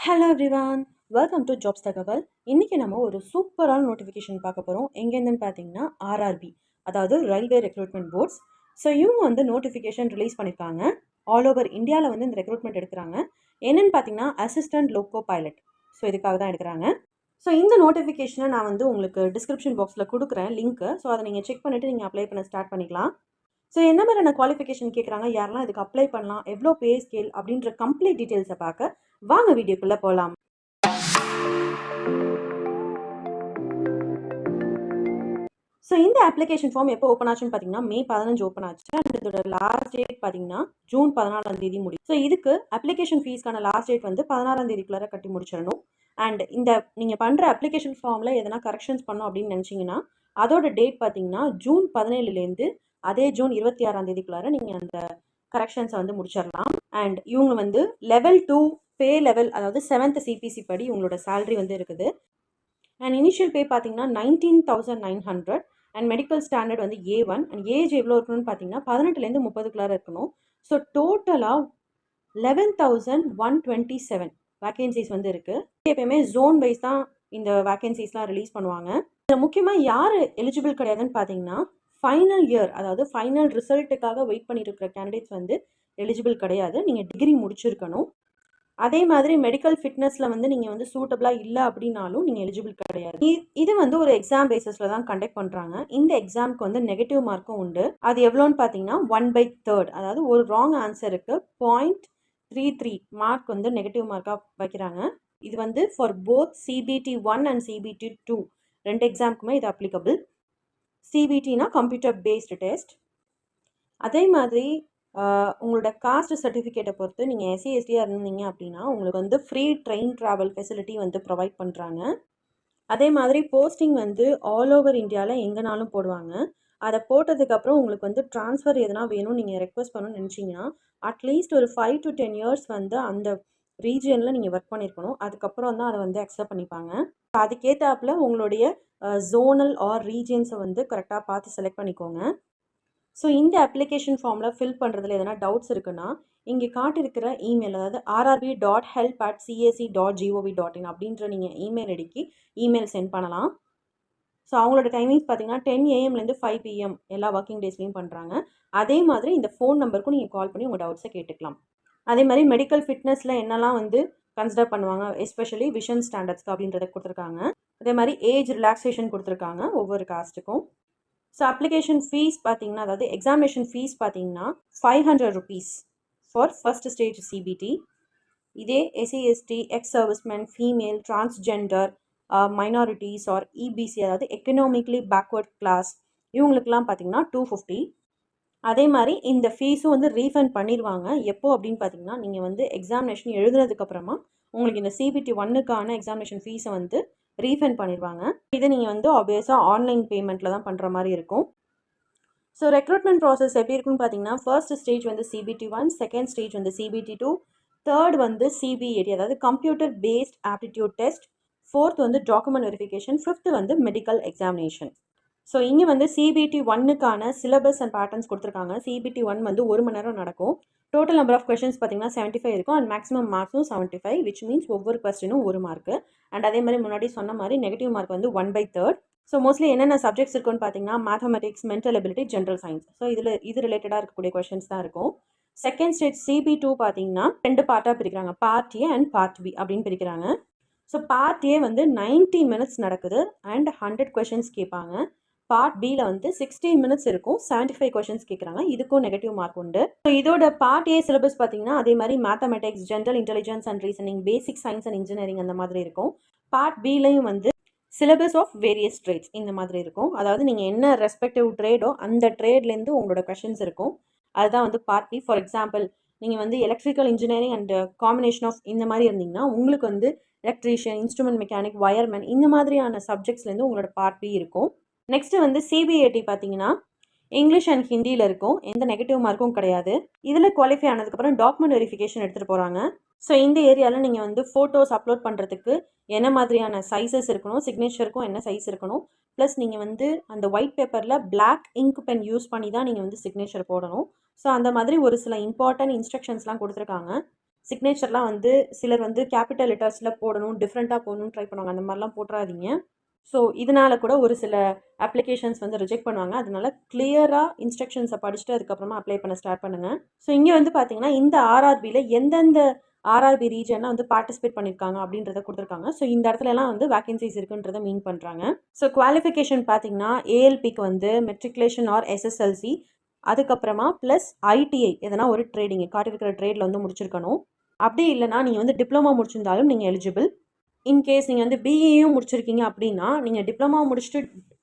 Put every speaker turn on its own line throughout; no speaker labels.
Hello everyone, welcome to jobs தகவல். இன்றைக்கி நம்ம ஒரு சூப்பரான நோட்டிஃபிகேஷன் பார்க்க போகிறோம். எங்கேருந்துன்னு பார்த்தீங்கன்னா ஆர்ஆர்பி, அதாவது ரயில்வே ரெக்ரூட்மெண்ட் போர்ட்ஸ். ஸோ இவங்க வந்து நோட்டிஃபிகேஷன் ரிலீஸ் பண்ணியிருக்காங்க. ஆல் ஓவர் இந்தியாவில் வந்து இந்த ரெக்ரூட்மெண்ட் எடுக்கிறாங்க. என்னென்னு பார்த்தீங்கன்னா அசிஸ்டன்ட் லோக்கோ பைலட். ஸோ இதுக்காக தான் எடுக்கிறாங்க. ஸோ இந்த நோட்டிஃபிகேஷனை நான் வந்து உங்களுக்கு டிஸ்கிரிப்ஷன் பாக்ஸில் கொடுக்குறேன் லிங்க்கு. ஸோ அதை நீங்கள் செக் பண்ணிவிட்டு நீங்கள் அப்ளை பண்ண ஸ்டார்ட் பண்ணிக்கலாம். ஸோ என்ன மாதிரியான குவாலிஃபிகேஷன் கேட்குறாங்க, யாரெல்லாம் இதுக்கு அப்ளை பண்ணலாம், எவ்வளோ பே ஸ்கேல் அப்படின்ற கம்ப்ளீட் டீட்டெயில்ஸை பார்க்க வாங்க வீடியோக்குள்ளே போகலாம். ஸோ இந்த அப்ளிகேஷன் ஃபார்ம் எப்போ ஓப்பன் ஆச்சுன்னு பார்த்தீங்கன்னா May 15 ஓப்பன் ஆச்சு. அண்ட் இதோட லாஸ்ட் டேட் பார்த்தீங்கன்னா June 14 முடியும். ஸோ இதுக்கு அப்ளிகேஷன் ஃபீஸ்க்கான லாஸ்ட் டேட் வந்து 16 கட்டி முடிச்சிடணும். அண்ட் இந்த நீங்கள் பண்ணுற அப்ளிகேஷன் ஃபார்மில் எதனா கரெக்ஷன்ஸ் பண்ணோம் அப்படின்னு நினச்சிங்கன்னா அதோட டேட் பார்த்தீங்கன்னா June 17 அதே June 26 நீங்கள் அந்த கரெக்ஷன்ஸை வந்து முடிச்சிடலாம். அண்ட் இவங்க வந்து லெவல் 2 பே லெவல், அதாவது 7th CPC படி இவங்களோட சேலரி வந்து இருக்குது. அண்ட் இனிஷியல் பே பார்த்தீங்கன்னா 19,900. அண்ட் மெடிக்கல் ஸ்டாண்டர்ட் வந்து A1. அண்ட் ஏஜ் எவ்வளோ இருக்கணும்னு பார்த்தீங்கன்னா 18 30 இருக்கணும். ஸோ டோட்டலாக 11,127 வேக்கன்சிஸ் வந்து இருக்குது. எப்பயுமே ஜோன் வைஸ் தான் இந்த வேக்கன்சிஸ்லாம் ரிலீஸ் பண்ணுவாங்க. இதில் முக்கியமாக யார் எலிஜிபிள் கிடையாதுன்னு பார்த்தீங்கன்னா ஃபைனல் இயர், அதாவது ஃபைனல் ரிசல்ட்டுக்காக வெயிட் பண்ணிட்டு இருக்கிற கேண்டிடேட்ஸ் வந்து எலிஜிபிள் கிடையாது. நீங்கள் டிகிரி முடிச்சிருக்கணும். அதே மாதிரி மெடிக்கல் ஃபிட்னஸில் வந்து நீங்கள் வந்து சூட்டபிளாக இல்லை அப்படின்னாலும் நீங்கள் எலிஜிபிள் கிடையாது. இது வந்து ஒரு எக்ஸாம் பேசிஸில் தான் கண்டக்ட் பண்ணுறாங்க. இந்த எக்ஸாமுக்கு வந்து நெகட்டிவ் மார்க்கும் உண்டு. அது எவ்வளோன்னு பார்த்தீங்கன்னா 1/3, அதாவது ஒரு ராங் ஆன்சருக்கு 0.33 மார்க் வந்து நெகட்டிவ் மார்க்காக வைக்கிறாங்க. இது வந்து for both CBT 1 and CBT 2 ரெண்டு எக்ஸாமுக்குமே இது அப்ளிகபிள். CBTனா கம்ப்யூட்டர் பேஸ்டு டெஸ்ட். அதே மாதிரி உங்களோட காஸ்ட் சர்டிஃபிகேட்டை பொறுத்து நீங்கள் SC/STயாக இருந்தீங்க அப்படின்னா உங்களுக்கு வந்து ஃப்ரீ ட்ரெயின் ட்ராவல் ஃபெசிலிட்டி வந்து ப்ரொவைட் பண்ணுறாங்க. அதே மாதிரி போஸ்டிங் வந்து ஆல் ஓவர் இந்தியாவில் எங்கேனாலும் போடுவாங்க. அதை போட்டதுக்கப்புறம் உங்களுக்கு வந்து ட்ரான்ஸ்ஃபர் எதனா வேணும் நீங்கள் ரெக்வஸ்ட் பண்ணணும்னு நினச்சிங்கன்னா அட்லீஸ்ட் ஒரு 5 to 10 years வந்து அந்த ரீஜியனில் நீங்கள் ஒர்க் பண்ணியிருக்கணும். அதுக்கப்புறம் தான் அதை வந்து அக்செப்ட் பண்ணிப்பாங்க. அதுக்கேற்றாப்புல உங்களுடைய ஜோனல் ஆர் ரீஜியன்ஸை வந்து கரெக்டாக பார்த்து செலக்ட் பண்ணிக்கோங்க. ஸோ இந்த அப்ளிகேஷன் ஃபார்மில் ஃபில் பண்ணுறதுல எதனா டவுட்ஸ் இருக்குன்னா இங்கே காட்டிருக்கிற இமெயில், அதாவது rrb.help@cac.gov.in அப்படின்ற நீங்கள் இமெயில் ஐடிக்கு இமெயில் சென்ட் பண்ணலாம். ஸோ அவங்களோட டைமிங்ஸ் பார்த்தீங்கன்னா 10 AM - 5 PM எல்லா ஒர்க்கிங் டேஸ்லையும் பண்ணுறாங்க. அதே மாதிரி இந்த ஃபோன் நம்பருக்கும் நீங்கள் கால் பண்ணி உங்கள் டவுட்ஸை கேட்டுக்கலாம். அதே மாதிரி மெடிக்கல் ஃபிட்னஸில் என்னெல்லாம் வந்து கன்சிடர் பண்ணுவாங்க, எஸ்பெஷலி விஷன் ஸ்டாண்டர்ட்ஸ்க்கு அப்படின்றத கொடுத்துருக்காங்க. அதே மாதிரி ஏஜ் ரிலாக்ஸேஷன் கொடுத்துருக்காங்க ஒவ்வொரு காஸ்ட்டுக்கும். ஸோ அப்ளிகேஷன் ஃபீஸ் பார்த்தீங்கன்னா, அதாவது எக்ஸாமினேஷன் ஃபீஸ் பார்த்தீங்கன்னா 500 rupees for first stage CBT. இதே SC/ST, ex serviceman, female, transgender, minorities or EBC, அதாவது எக்கனாமிக்லி பேக்வர்ட் கிளாஸ், இவங்களுக்குலாம் பார்த்தீங்கன்னா 250. அதே மாதிரி இந்த ஃபீஸும் வந்து ரீஃபண்ட் பண்ணிடுவாங்க. எப்போ அப்படின்னு பார்த்தீங்கன்னா நீங்கள் வந்து எக்ஸாமினேஷன் எழுதுனதுக்கப்புறமா உங்களுக்கு இந்த CBT 1க்கான எக்ஸாமினேஷன் ஃபீஸை வந்து ரீஃபண்ட் பண்ணிடுவாங்க. இது நீங்கள் வந்து ஆப்வியஸாக ஆன்லைன் பேமெண்ட்டில் தான் பண்ணுற மாதிரி இருக்கும். ஸோ ரெக்ரூட்மெண்ட் ப்ராசஸ் எப்படி இருக்குன்னு பார்த்தீங்கன்னா ஃபர்ஸ்ட் ஸ்டேஜ் வந்து CBT 1, செகண்ட் ஸ்டேஜ் வந்து CBT 2, தேர்ட் வந்து CBAT, அதாவது computer based aptitude test, fourth வந்து டாக்குமெண்ட் வெரிஃபிகேஷன், ஃபிஃப்த் வந்து மெடிக்கல் எக்ஸாமினேஷன். ஸோ இங்கே வந்து CBT 1க்கான சிலபஸ் அண்ட் பேட்டர்ன்ஸ் கொடுத்துருக்காங்க. CBT 1 வந்து 1 மணி நேரம் நடக்கும். டோட்டல் நம்பர் ஆஃப் கொஸ்டின்ஸ் பார்த்தீங்கன்னா 75 இருக்கும். அண்ட் மேக்ஸிமம் மார்க்ஸும் 75, விச் மீன்ஸ் ஒவ்வொரு கொஸ்டினும் 1 மார்க்கு. அண்ட் அதே மாதிரி முன்னாடி சொன்ன மாதிரி நெகட்டிவ் மார்க் வந்து 1/3. ஸோ மோஸ்ட்லி என்னென்ன சப்ஜெக்ட்ஸ் இருக்குன்னு பார்த்தீங்கன்னா mathematics, mental ability, general science. So இது ரிலேட்டடாக இருக்கக்கூடிய கொஸ்டின்ஸ் தான் இருக்கும். செகண்ட் ஸ்டேஜ் CB2 பார்த்தீங்கன்னா 2 பார்ட்டாக பிரிக்கிறாங்க. Part A and part B அப்படின்னு பிரிக்கிறாங்க. ஸோ பார்ட் A வந்து 90 minutes நடக்குது அண்ட் 100 questions கேட்பாங்க. பார்ட் பியில் வந்து 60 minutes இருக்கும், 75 questions கேட்குறாங்க. இதுக்கும் நெகட்டிவ் மார்க் உண்டு. ஸோ இதோட பார்ட் A சிலபஸ் பார்த்தீங்கன்னா அதே மாதிரி mathematics, general intelligence and reasoning, basic science and engineering அந்த மாதிரி இருக்கும். பார்ட் பிலையும் வந்து சிலபஸ் ஆஃப் வேரியஸ் ட்ரேட்ஸ் இந்த மாதிரி இருக்கும். அதாவது நீங்கள் என்ன ரெஸ்பெக்டிவ் ட்ரேடோ அந்த ட்ரேட்லேருந்து உங்களோட கொஷின்ஸ் இருக்கும். அதுதான் வந்து பார்ட் பி. ஃபார் எக்ஸாம்பிள் நீங்கள் வந்து electrical engineering and combination of இந்த மாதிரி இருந்தீங்கன்னா உங்களுக்கு வந்து எலக்ட்ரீஷியன், இன்ஸ்ட்ருமெண்ட் மெக்கானிக், வயர்மேன் இந்த மாதிரியான சப்ஜெக்ட்ஸ்லேருந்து உங்களோட பார்ட் பி இருக்கும். நெக்ஸ்ட்டு வந்து CBAT பார்த்தீங்கன்னா இங்கிலீஷ் அண்ட் ஹிந்தியில் இருக்கும். எந்த நெகட்டிவ் மார்க்கும் கிடையாது. இதில் குவாலிஃபை ஆனதுக்கப்புறம் டாக்குமெண்ட் வெரிஃபிகேஷன் எடுத்துகிட்டு போகிறாங்க. ஸோ இந்த ஏரியாவில் நீங்கள் வந்து ஃபோட்டோஸ் அப்லோட் பண்ணுறதுக்கு என்ன மாதிரியான சைஸஸ் இருக்கணும், சிக்னேச்சருக்கும் என்ன சைஸ் இருக்கணும், ப்ளஸ் நீங்கள் வந்து அந்த ஒயிட் பேப்பரில் பிளாக் இங்க் பென் யூஸ் பண்ணி தான் நீங்கள் வந்து சிக்னேச்சர் போடணும். ஸோ அந்த மாதிரி ஒரு சில இம்பார்ட்டன்ட் இன்ஸ்ட்ரக்ஷன்ஸ்லாம் கொடுத்துருக்காங்க. சிக்னேச்சர்லாம் வந்து சிலர் வந்து கேபிட்டல் லெட்டர்ஸில் போடணும், டிஃப்ரெண்ட்டாக போடணும்னு ட்ரை பண்ணுவாங்க. அந்த மாதிரிலாம் போட்டுறாதீங்க. ஸோ இதனால கூட ஒரு சில அப்ளிகேஷன்ஸ் வந்து ரிஜெக்ட் பண்ணுவாங்க. அதனால கிளியரா இன்ஸ்ட்ரக்ஷன்ஸை படிச்சுட்டு அதுக்கப்புறமா அப்ளை பண்ண ஸ்டார்ட் பண்ணுங்க. ஸோ இங்கே வந்து பார்த்தீங்கன்னா, இந்த ஆர்ஆர்பியில் எந்தெந்த ஆர்ஆர்பி ரீஜன்லாம் வந்து பார்ட்டிசிபேட் பண்ணியிருக்காங்க அப்படின்றத கொடுத்துருக்காங்க. ஸோ இந்த இடத்துலலாம் வந்து வேகன்சிஸ் இருக்குன்றத மீன் பண்ணுறாங்க. ஸோ குவாலிஃபிகேஷன் பார்த்தீங்கன்னா, ஏஎல்பிக்கு வந்து மெட்ரிகுலேஷன் ஆர் எஸ்எஸ்எல்சி, அதுக்கப்புறமா ப்ளஸ் ஐடிஐ எதனா ஒரு ட்ரேடிங் காட்டியிருக்கிற ட்ரேடில் வந்து முடிச்சிருக்கணும். அப்படி இல்லைனா நீங்கள் வந்து டிப்ளமோ முடிச்சிருந்தாலும் நீங்கள் எலிஜிபிள். இன்கேஸ் நீங்கள் வந்து பிஇயும் முடிச்சிருக்கீங்க அப்படின்னா, நீங்கள் டிப்ளமா முடிச்சுட்டு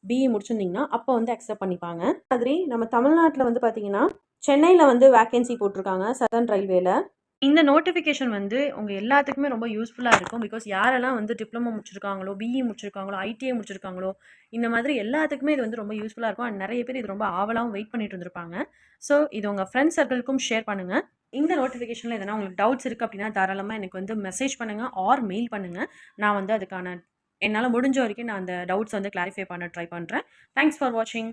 பிஇ முடிச்சிருந்தீங்கன்னா அப்போ வந்து அக்செப்ட் பண்ணிப்பாங்க. மாதிரி நம்ம தமிழ்நாட்டில் வந்து பார்த்தீங்கன்னா, சென்னையில் வந்து வேகன்சி போட்டிருக்காங்க சதர்ன் ரயில்வேல. இந்த நோட்டிஃபிகேஷன் வந்து உங்கள் எல்லாத்துக்குமே ரொம்ப யூஸ்ஃபுல்லாக இருக்கும். பிகாஸ் யாரெல்லாம் வந்து டிப்ளமோ முடிச்சிருக்காங்களோ, பிஇ முடிச்சிருக்காங்களோ, ஐடிஐ முடிச்சிருக்காங்களோ, இந்த மாதிரி எல்லாத்துக்குமே இது வந்து ரொம்ப யூஸ்ஃபுல்லாக இருக்கும். அண்ட் நிறைய பேர் இது ரொம்ப ஆவலாகவும் வெயிட் பண்ணிட்டு இருந்திருப்பாங்க. ஸோ இது உங்கள் ஃப்ரெண்ட்ஸ் சர்க்கிள்க்கும் ஷேர் பண்ணுங்கள். இந்த நோட்டிஃபிகேஷனில் எதனா உங்களுக்கு டவுட்ஸ் இருக்குது அப்படின்னா தாராளமாக எனக்கு வந்து மெசேஜ் பண்ணுங்கள் ஆர் மெயில் பண்ணுங்கள். நான் வந்து அதுக்கான என்னால் முடிஞ்ச வரைக்கும் நான் அந்த டவுட்ஸ் வந்து கிளாரிஃபை பண்ண ட்ரை பண்ணுறேன். தேங்க்ஸ் ஃபார் வாட்சிங்.